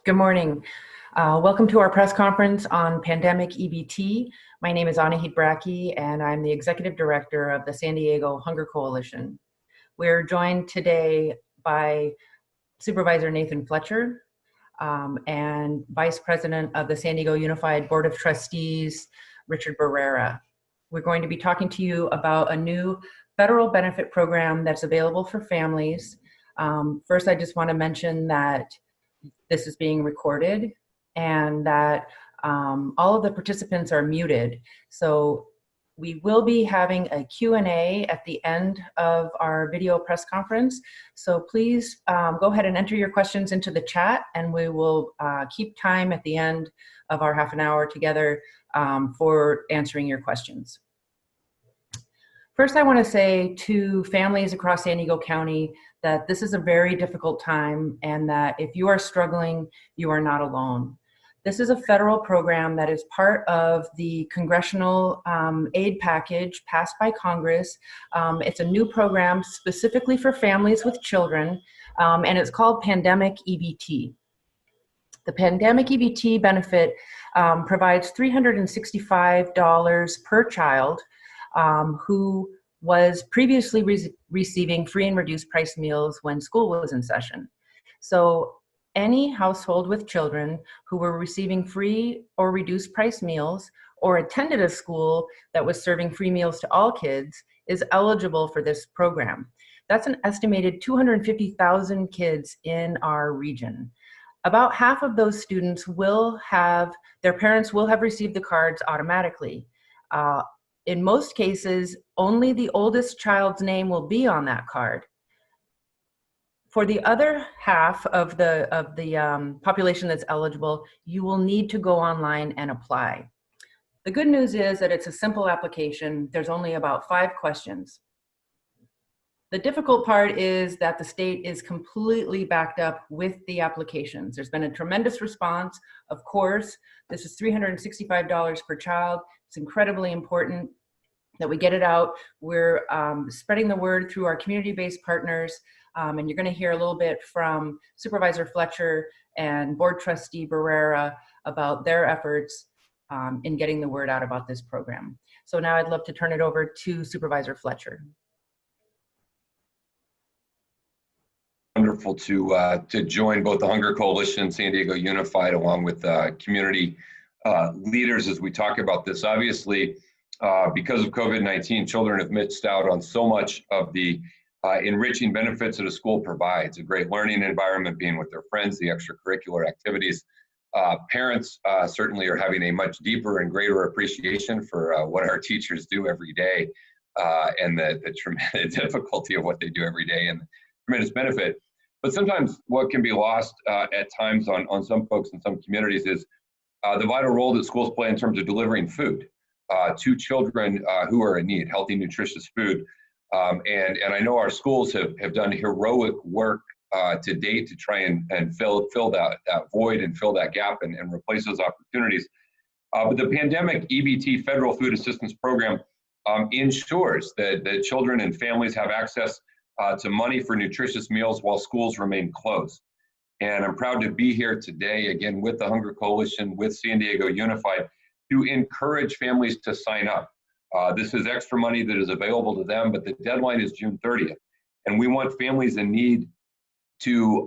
Good morning. Welcome to our press conference on Pandemic-EBT. My name is Anahid Bracke, and I'm the Executive Director of the San Diego Hunger Coalition. We're joined today by Supervisor Nathan Fletcher and Vice President of the San Diego Unified Board of Trustees, Richard Barrera. We're going to be talking to you about a new federal benefit program that's available for families. First, I just want to mention that this is being recorded and that all of the participants are muted. So we will be having a Q&A at the end of our video press conference. So please go ahead and enter your questions into the chat, and we will keep time at the end of our half an hour together for answering your questions. First, I want to say to families across San Diego County that this is a very difficult time, and that if you are struggling, you are not alone. This is a federal program that is part of the congressional aid package passed by Congress. It's a new program specifically for families with children, and it's called Pandemic-EBT. The Pandemic-EBT benefit provides $365 per child who was previously receiving free and reduced price meals when school was in session. So any household with children who were receiving free or reduced price meals or attended a school that was serving free meals to all kids is eligible for this program. That's an estimated 250,000 kids in our region. About half of those students will have, their parents will have received the cards automatically. In most cases, only the oldest child's name will be on that card. For the other half of the population that's eligible, you will need to go online and apply. The good news is that it's a simple application. There's only about 5 questions. The difficult part is that the state is completely backed up with the applications. There's been a tremendous response. Of course, this is $365 per child. It's incredibly important that we get it out. We're spreading the word through our community-based partners, and you're going to hear a little bit from Supervisor Fletcher and Board Trustee Barrera about their efforts in getting the word out about this program. So now I'd love to turn it over to Supervisor Fletcher. Wonderful to join both the Hunger Coalition, San Diego Unified, along with community leaders as we talk about this. Obviously, because of COVID-19, children have missed out on so much of the enriching benefits that a school provides, a great learning environment, being with their friends, the extracurricular activities. Parents certainly are having a much deeper and greater appreciation for what our teachers do every day, and the tremendous difficulty of what they do every day and the tremendous benefit. But sometimes what can be lost at times on some folks in some communities is the vital role that schools play in terms of delivering food to children who are in need, healthy, nutritious food. And I know our schools have done heroic work to date to try and fill that void and fill that gap and replace those opportunities. But the Pandemic-EBT Federal Food Assistance Program ensures that children and families have access to money for nutritious meals while schools remain closed. And I'm proud to be here today, again, with the Hunger Coalition, with San Diego Unified, to encourage families to sign up. This is extra money that is available to them, but the deadline is June 30th. And we want families in need to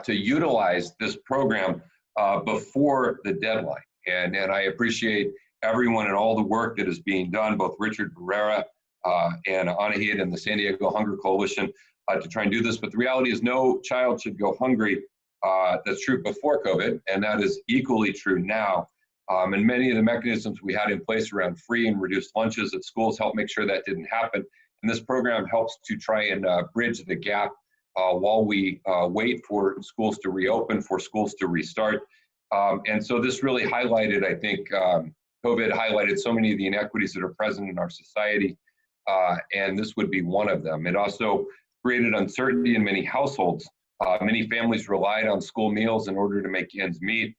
utilize this program before the deadline. And I appreciate everyone and all the work that is being done, both Richard Barrera and Anahid and the San Diego Hunger Coalition to try and do this. But the reality is no child should go hungry. That's true before COVID, and that is equally true now. And many of the mechanisms we had in place around free and reduced lunches at schools help make sure that didn't happen. And this program helps to try and bridge the gap while we wait for schools to reopen, for schools to restart. And so this really highlighted, I think, COVID highlighted so many of the inequities that are present in our society, and this would be one of them. It also created uncertainty in many households. Many families relied on school meals in order to make ends meet.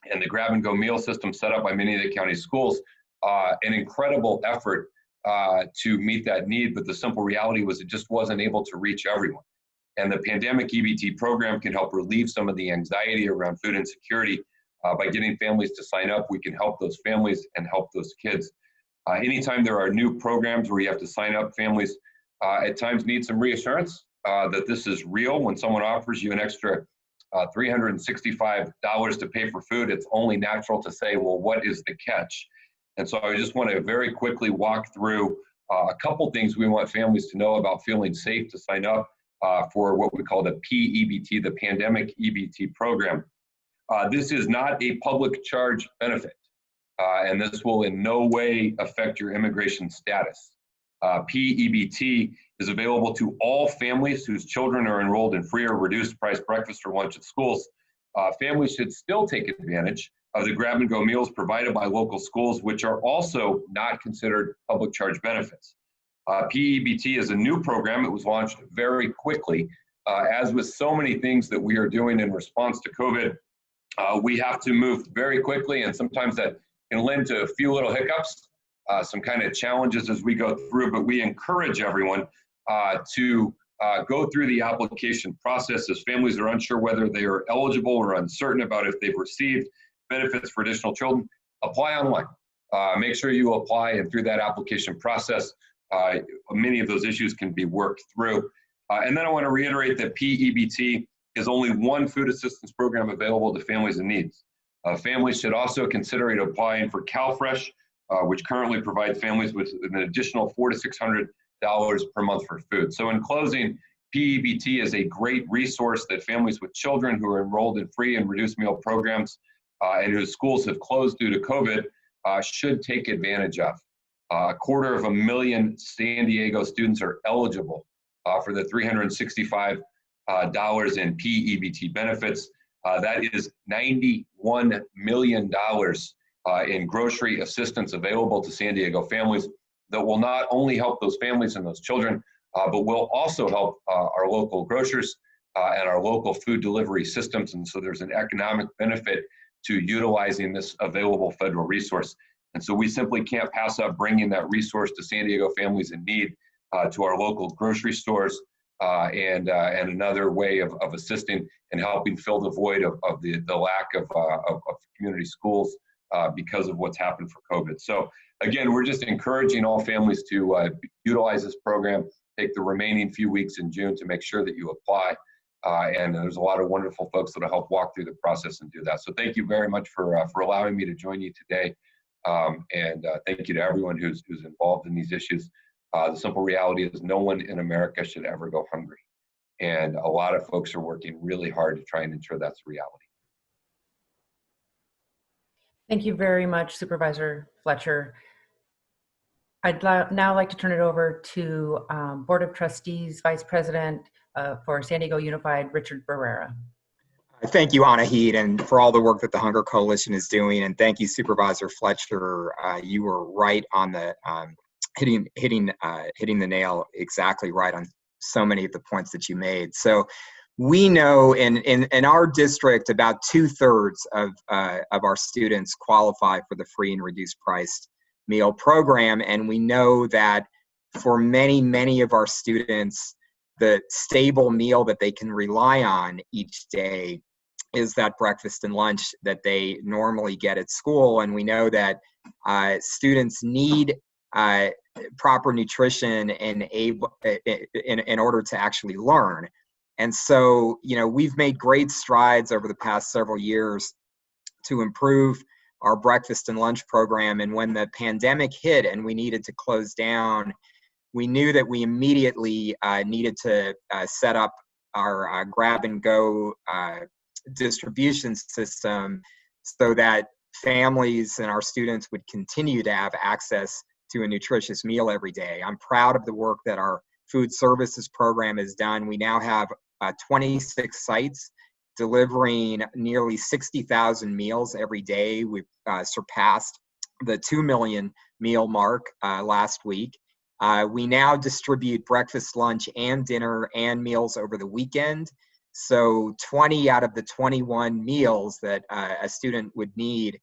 And the grab-and-go meal system set up by many of the county schools, an incredible effort to meet that need, but the simple reality was it just wasn't able to reach everyone. And the Pandemic-EBT program can help relieve some of the anxiety around food insecurity. By getting families to sign up, we can help those families and help those kids. Anytime there are new programs where you have to sign up, families at times need some reassurance that this is real. When someone offers you an extra $365 to pay for food, it's only natural to say, well, what is the catch? And so I just want to very quickly walk through a couple things we want families to know about feeling safe to sign up for what we call the PEBT, the Pandemic-EBT program. This is not a public charge benefit, and this will in no way affect your immigration status. PEBT is available to all families whose children are enrolled in free or reduced price breakfast or lunch at schools. Families should still take advantage of the grab-and-go meals provided by local schools, which are also not considered public charge benefits. PEBT is a new program. It was launched very quickly. As with so many things that we are doing in response to COVID, we have to move very quickly, and sometimes that can lend to a few little hiccups, some kind of challenges as we go through, but we encourage everyone to go through the application process as families are unsure whether they are eligible or uncertain about if they've received benefits for additional children. Apply online. Make sure you apply, and through that application process, many of those issues can be worked through. And then I want to reiterate that PEBT is only one food assistance program available to families in need. Families should also consider applying for CalFresh, which currently provides families with an additional $400 to $600 per month for food. So in closing, PEBT is a great resource that families with children who are enrolled in free and reduced meal programs and whose schools have closed due to COVID should take advantage of. 250,000 San Diego students are eligible for the $365 in PEBT benefits. That is $91 million in grocery assistance available to San Diego families that will not only help those families and those children, but will also help our local grocers and our local food delivery systems. And so there's an economic benefit to utilizing this available federal resource. And so we simply can't pass up bringing that resource to San Diego families in need, to our local grocery stores, and another way of assisting and helping fill the void of the lack of community schools because of what's happened for COVID. So again, we're just encouraging all families to utilize this program, take the remaining few weeks in June to make sure that you apply. And there's a lot of wonderful folks that will help walk through the process and do that. So thank you very much for allowing me to join you today. And thank you to everyone who's involved in these issues. The simple reality is no one in America should ever go hungry. And a lot of folks are working really hard to try and ensure that's a reality. Thank you very much, Supervisor Fletcher. I'd now like to turn it over to Board of Trustees Vice President for San Diego Unified, Richard Barrera. Thank you, Anahid, and for all the work that the Hunger Coalition is doing. And thank you, Supervisor Fletcher. You were right on the hitting the nail exactly right on so many of the points that you made. So we know in our district, about 2/3 of our students qualify for the free and reduced priced meal program. And we know that for many of our students, the stable meal that they can rely on each day is that breakfast and lunch that they normally get at school. And we know that students need proper nutrition in order to actually learn. And so, we've made great strides over the past several years to improve our breakfast and lunch program. And when the pandemic hit and we needed to close down, we knew that we immediately needed to set up our grab-and-go distribution system so that families and our students would continue to have access to a nutritious meal every day. I'm proud of the work that our food services program has done. We now have 26 sites delivering nearly 60,000 meals every day. We've surpassed the 2 million meal mark last week. We now distribute breakfast, lunch, and dinner and meals over the weekend. So 20 out of the 21 meals that a student would need,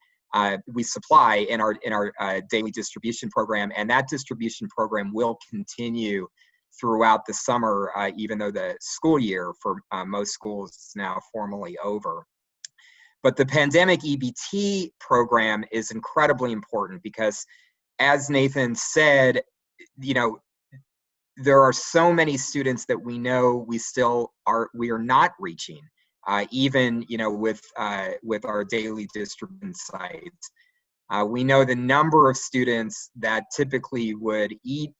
we supply in our daily distribution program, and that distribution program will continue throughout the summer, even though the school year for most schools is now formally over. But the Pandemic-EBT program is incredibly important because, as Nathan said, you know, there are so many students that we know we are not reaching, even, you know, with our daily distribution sites. We know the number of students that typically would eat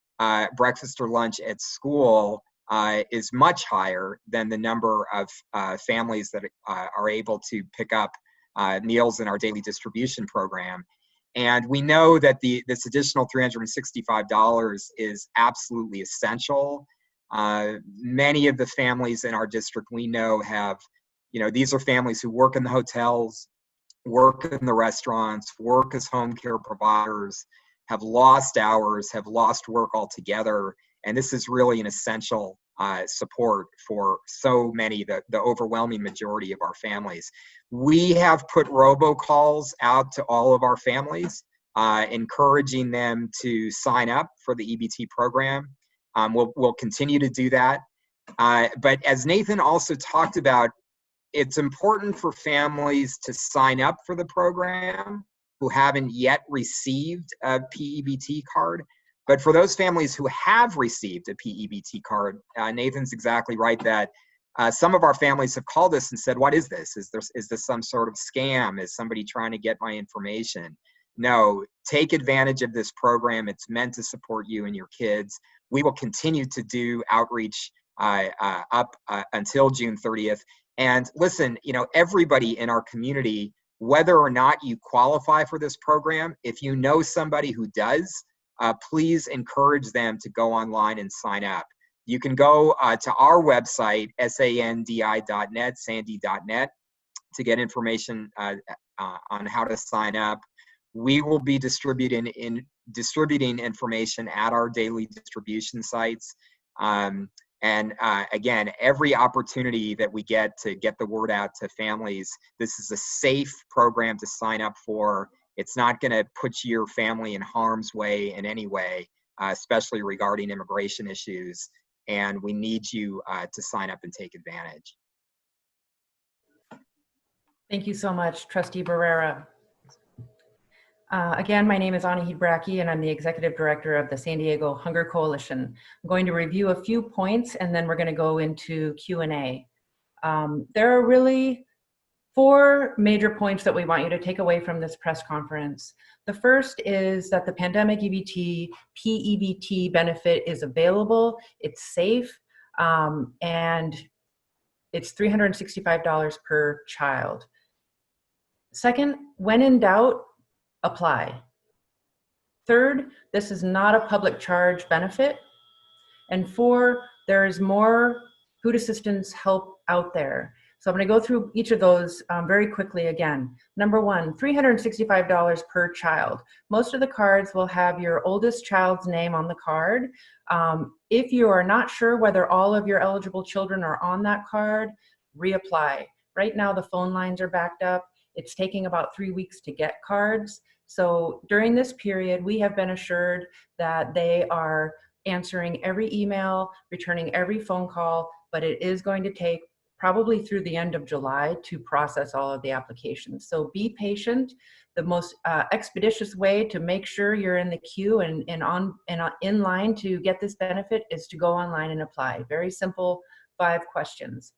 breakfast or lunch at school is much higher than the number of families that are able to pick up meals in our daily distribution program. And we know that this additional $365 is absolutely essential. Many of the families in our district we know have, you know, these are families who work in the hotels, work in the restaurants, work as home care providers, have lost hours, have lost work altogether. And this is really an essential support for so many, the overwhelming majority of our families. We have put robocalls out to all of our families, encouraging them to sign up for the EBT program. We'll continue to do that. But as Nathan also talked about, it's important for families to sign up for the program who haven't yet received a PEBT card. But for those families who have received a PEBT card, Nathan's exactly right that some of our families have called us and said, what is this? Is this some sort of scam? Is somebody trying to get my information? No, take advantage of this program. It's meant to support you and your kids. We will continue to do outreach up until June 30th. And listen, you know, everybody in our community, whether or not you qualify for this program, if you know somebody who does, please encourage them to go online and sign up. You can go to our website, sandi.net, sandy.net, to get information on how to sign up. We will be distributing information at our daily distribution sites. And again, every opportunity that we get to get the word out to families, this is a safe program to sign up for. It's not going to put your family in harm's way in any way, especially regarding immigration issues. And we need you to sign up and take advantage. Thank you so much, Trustee Barrera. Again, my name is Anahid Bracke, and I'm the Executive Director of the San Diego Hunger Coalition. I'm going to review a few points, and then we're going to go into Q&A. There are really 4 major points that we want you to take away from this press conference. The first is that the Pandemic-EBT, PEBT benefit is available, it's safe, and it's $365 per child. Second, when in doubt, apply. Third, this is not a public charge benefit. And 4, there is more food assistance help out there. So I'm going to go through each of those very quickly again. Number 1, $365 per child. Most of the cards will have your oldest child's name on the card. If you are not sure whether all of your eligible children are on that card, reapply. Right now the phone lines are backed up. It's taking about 3 weeks to get cards. So during this period, we have been assured that they are answering every email, returning every phone call, but it is going to take probably through the end of July to process all of the applications. So be patient. The most expeditious way to make sure you're in the queue and in line to get this benefit is to go online and apply. Very simple, 5 questions.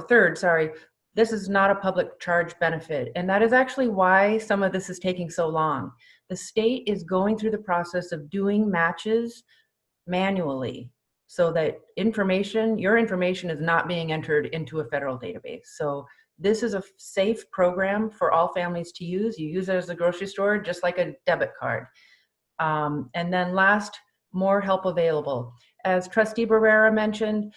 Third, sorry, this is not a public charge benefit, and that is actually why some of this is taking so long. The state is going through the process of doing matches manually so that your information is not being entered into a federal database. So this is a safe program for all families to use. You use it as a grocery store, just like a debit card. And then last, more help available. As Trustee Barrera mentioned,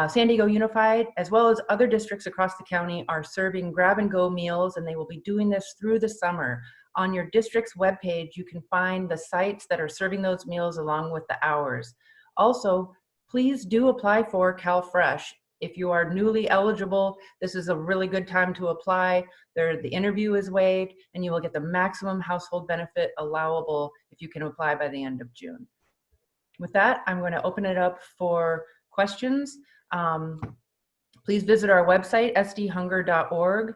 San Diego Unified, as well as other districts across the county, are serving grab-and-go meals, and they will be doing this through the summer. On your district's webpage, you can find the sites that are serving those meals along with the hours. Also, please do apply for CalFresh. If you are newly eligible, this is a really good time to apply. The interview is waived, and you will get the maximum household benefit allowable if you can apply by the end of June. With that, I'm going to open it up for questions. Please visit our website, sdhunger.org.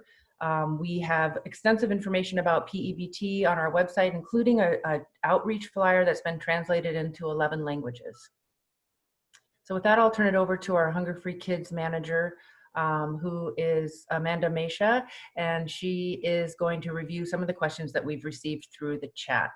We have extensive information about PEBT on our website, including an outreach flyer that's been translated into 11 languages. So with that, I'll turn it over to our Hunger Free Kids manager, who is Amanda Mesha, and she is going to review some of the questions that we've received through the chat.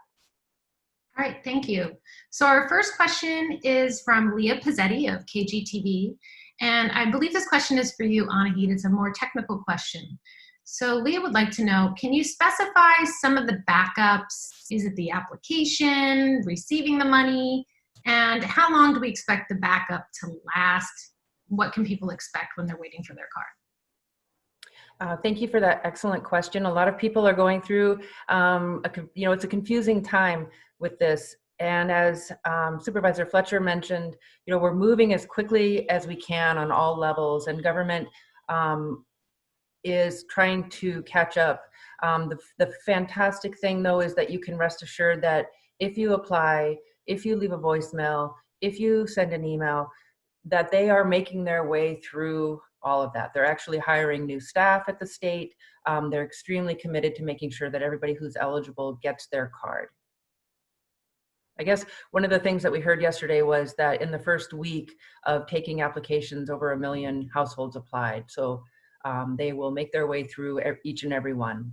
All right, thank you. So our first question is from Leah Pizzetti of KGTV. And I believe this question is for you, Anahit. It's a more technical question. So Leah would like to know, can you specify some of the backups? Is it the application, receiving the money? And how long do we expect the backup to last? What can people expect when they're waiting for their card? Thank you for that excellent question. A lot of people are going through, it's a confusing time with this. And as Supervisor Fletcher mentioned, we're moving as quickly as we can on all levels, and government is trying to catch up. The fantastic thing, though, is that you can rest assured that if you apply, if you leave a voicemail, if you send an email, that they are making their way through all of that. They're actually hiring new staff at the state. They're extremely committed to making sure that everybody who's eligible gets their card. I guess one of the things that we heard yesterday was that in the first week of taking applications, over 1 million households applied. So they will make their way through each and every one.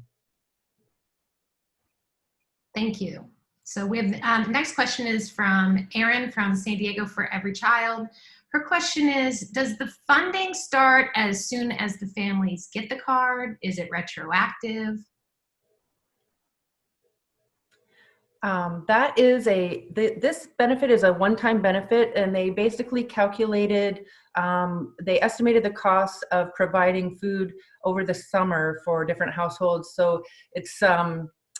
Thank you. So we have, next question is from Erin from San Diego for Every Child. Her question is, does the funding start as soon as the families get the card? Is it retroactive? This benefit is a one-time benefit, and they basically calculated, they estimated the cost of providing food over the summer for different households. So it's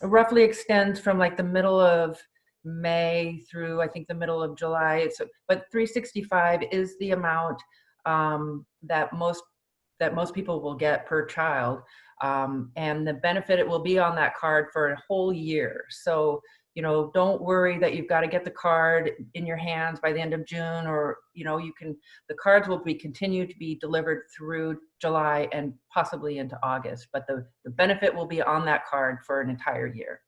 roughly extends from like the middle of May through, I think, the middle of July. But $365 is the amount that most people will get per child, and the benefit, it will be on that card for a whole year. So don't worry that you've got to get the card in your hands by the end of June, or the cards will continue to be delivered through July and possibly into August, but the benefit will be on that card for an entire year.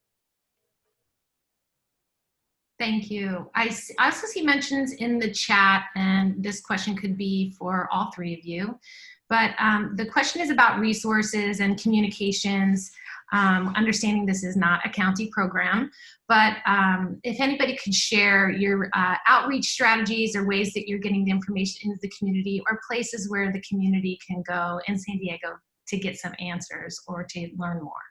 Thank you. I also see mentions in the chat, and this question could be for all three of you, but the question is about resources and communications. Understanding this is not a county program, but if anybody could share your outreach strategies or ways that you're getting the information into the community, or places where the community can go in San Diego to get some answers or to learn more.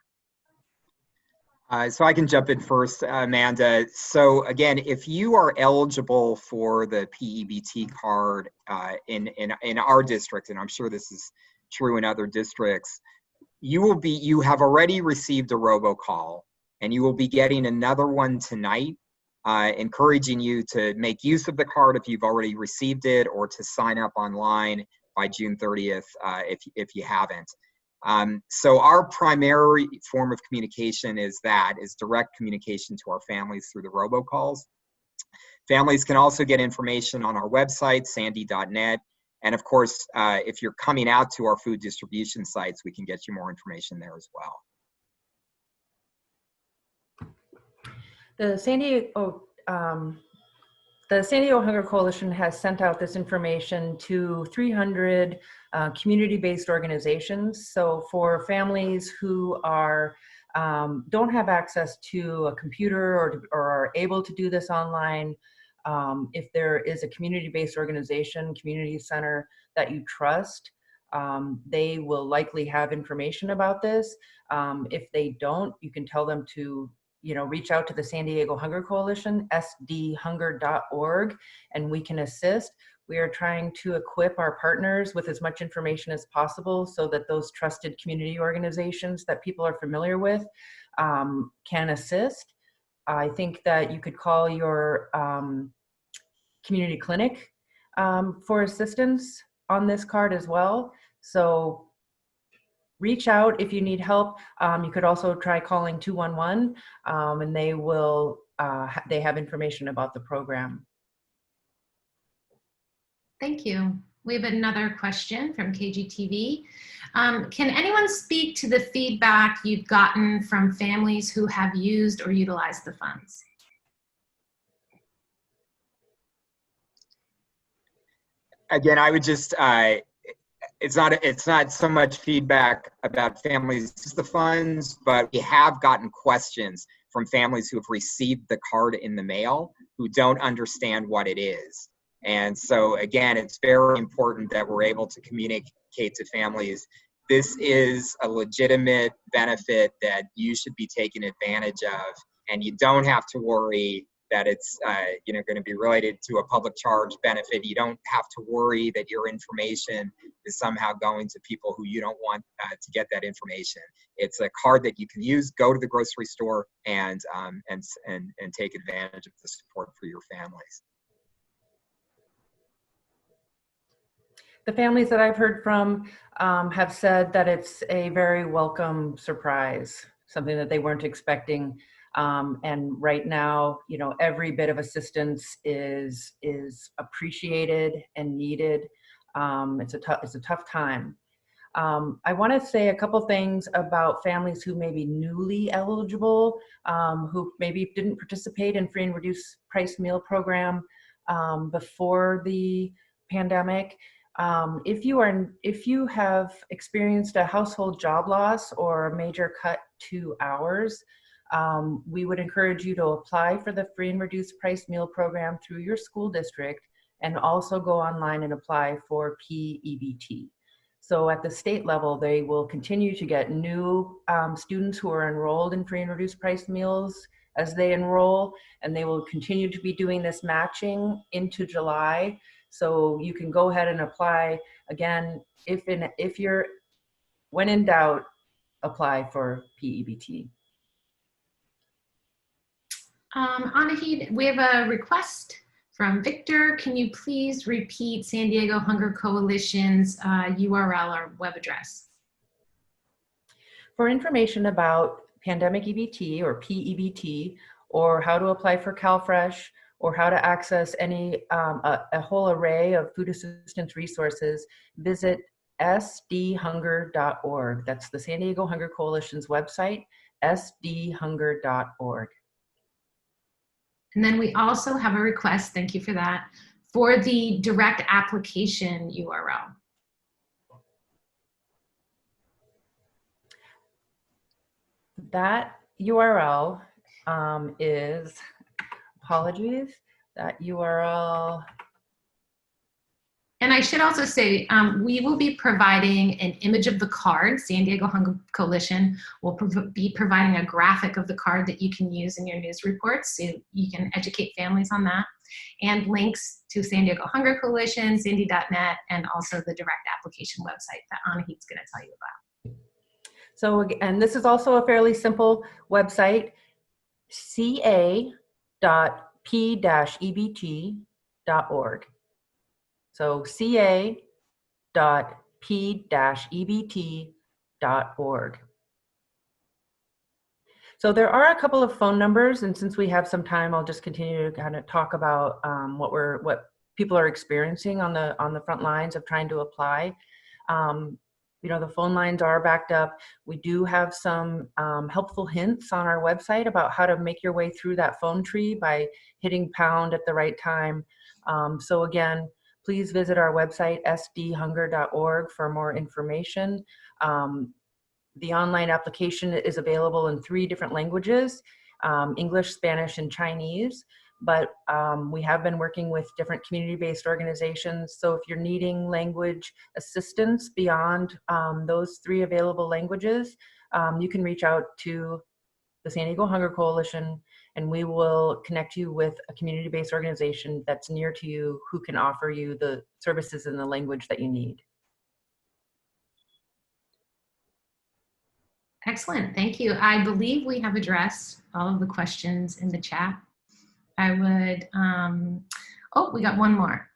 So I can jump in first, Amanda. So again, if you are eligible for the PEBT card in our district, and I'm sure this is true in other districts, you have already received a robocall, and you will be getting another one tonight, encouraging you to make use of the card if you've already received it, or to sign up online by June 30th if you haven't. So our primary form of communication is direct communication to our families through the robocalls. Families can also get information on our website, sandy.net. And of course, if you're coming out to our food distribution sites, we can get you more information there as well. The San Diego Hunger Coalition has sent out this information to 300 community-based organizations. So for families who don't have access to a computer or are able to do this online, if there is a community-based organization, community center that you trust, they will likely have information about this. If they don't, you can tell them to reach out to the San Diego Hunger Coalition, sdhunger.org, and we can assist. We are trying to equip our partners with as much information as possible so that those trusted community organizations that people are familiar with can assist. I think that you could call your community clinic for assistance on this card as well. So reach out if you need help. You could also try calling 211, and they have information about the program. Thank you. We have another question from KGTV. Can anyone speak to the feedback you've gotten from families who have used or utilized the funds? Again, I would just, it's not so much feedback about families use the funds, but we have gotten questions from families who have received the card in the mail who don't understand what it is. And so again, it's very important that we're able to communicate to families, this is a legitimate benefit that you should be taking advantage of, and you don't have to worry that it's going to be related to a public charge benefit. You don't have to worry that your information is somehow going to people who you don't want to get that information. It's a card that you can use, go to the grocery store, and take advantage of the support for your families. The families that I've heard from have said that it's a very welcome surprise, something that they weren't expecting. And right now, every bit of assistance is appreciated and needed. It's a tough time. I want to say a couple things about families who may be newly eligible, who maybe didn't participate in free and reduced price meal program before the pandemic. If you have experienced a household job loss or a major cut to hours, we would encourage you to apply for the free and reduced price meal program through your school district, and also go online and apply for PEBT. So at the state level, they will continue to get new students who are enrolled in free and reduced price meals as they enroll, and they will continue to be doing this matching into July. So you can go ahead and apply. Again, when in doubt, apply for PEBT. Anahid, we have a request from Victor. Can you please repeat San Diego Hunger Coalition's URL or web address? For information about Pandemic-EBT or PEBT, or how to apply for CalFresh, or how to access a whole array of food assistance resources, visit sdhunger.org. That's the San Diego Hunger Coalition's website, sdhunger.org. And then we also have a request, thank you for that, for the direct application URL. That URL is, apologies, that URL. And I should also say, we will be providing an image of the card. San Diego Hunger Coalition will be providing a graphic of the card that you can use in your news reports, so you can educate families on that, and links to San Diego Hunger Coalition, sandy.net, and also the direct application website that Anahid's going to tell you about. So, and this is also a fairly simple website, ca.p-ebt.org. So ca.p-ebt.org. So there are a couple of phone numbers, and since we have some time, I'll just continue to kind of talk about what people are experiencing on the front lines of trying to apply. The phone lines are backed up. We do have some helpful hints on our website about how to make your way through that phone tree by hitting pound at the right time. So again, please visit our website, sdhunger.org, for more information. The online application is available in 3 different languages, English, Spanish, and Chinese. But we have been working with different community-based organizations. So if you're needing language assistance beyond those 3 available languages, you can reach out to the San Diego Hunger Coalition, and we will connect you with a community-based organization that's near to you who can offer you the services in the language that you need. Excellent, thank you. I believe we have addressed all of the questions in the chat. I would, oh, we got one more.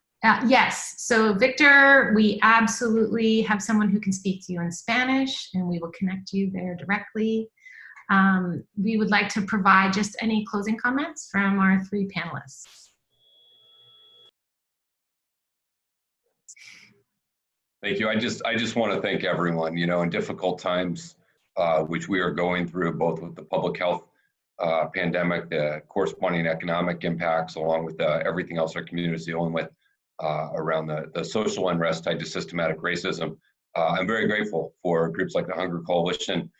Yes, so Victor, we absolutely have someone who can speak to you in Spanish, and we will connect you there directly. We would like to provide just any closing comments from our 3 panelists. Thank you. I just want to thank everyone, in difficult times, which we are going through, both with the public health pandemic, the corresponding economic impacts, along with everything else our community is dealing with around the social unrest tied to systematic racism. I'm very grateful for groups like the Hunger Coalition,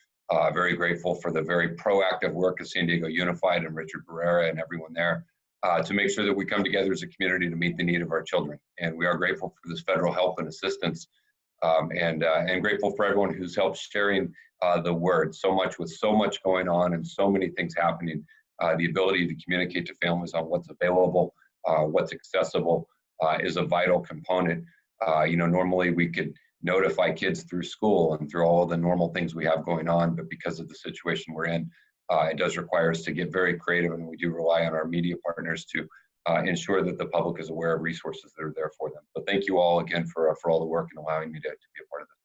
very grateful for the very proactive work of San Diego Unified and Richard Barrera and everyone there to make sure that we come together as a community to meet the need of our children. And we are grateful for this federal help and assistance, and grateful for everyone who's helped sharing the word. So much with so much going on and so many things happening, the ability to communicate to families on what's available, what's accessible is a vital component. Normally we could notify kids through school and through all of the normal things we have going on, but because of the situation we're in, it does require us to get very creative, and we do rely on our media partners to ensure that the public is aware of resources that are there for them. So thank you all again for all the work and allowing me to be a part of this.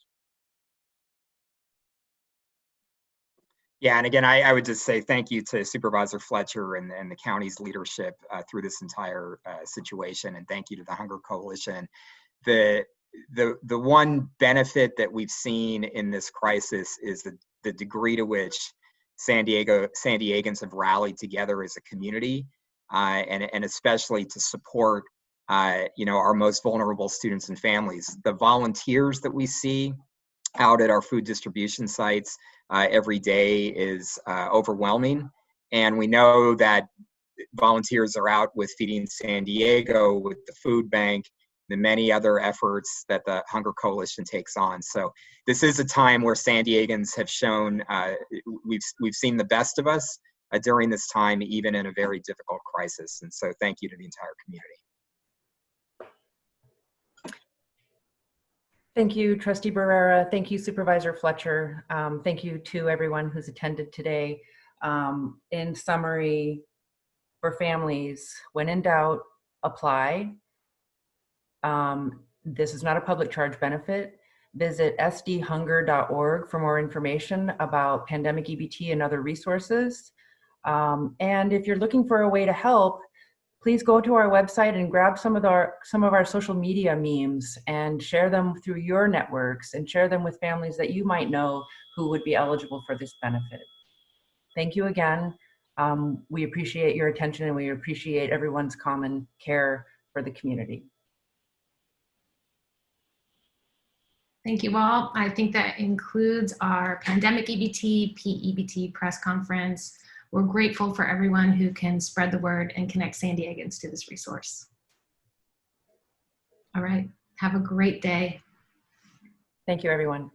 Yeah, and again, I would just say thank you to Supervisor Fletcher and the county's leadership through this entire situation, and thank you to the Hunger Coalition. The one benefit that we've seen in this crisis is the degree to which San Diegans have rallied together as a community, and especially to support our most vulnerable students and families. The volunteers that we see out at our food distribution sites every day is overwhelming, and we know that volunteers are out with Feeding San Diego, with the food bank, the many other efforts that the Hunger Coalition takes on. So this is a time where San Diegans have shown we've seen the best of us during this time, even in a very difficult crisis. And so thank you to the entire community. Thank you, Trustee Barrera. Thank you, Supervisor Fletcher. Thank you to everyone who's attended today. In summary, for families, when in doubt, apply. This is not a public charge benefit. Visit sdhunger.org for more information about Pandemic-EBT and other resources. And if you're looking for a way to help, please go to our website and grab some of our social media memes and share them through your networks and share them with families that you might know who would be eligible for this benefit. Thank you again. We appreciate your attention, and we appreciate everyone's common care for the community. Thank you all. I think that includes our Pandemic-EBT, PEBT press conference. We're grateful for everyone who can spread the word and connect San Diegans to this resource. All right, have a great day. Thank you, everyone.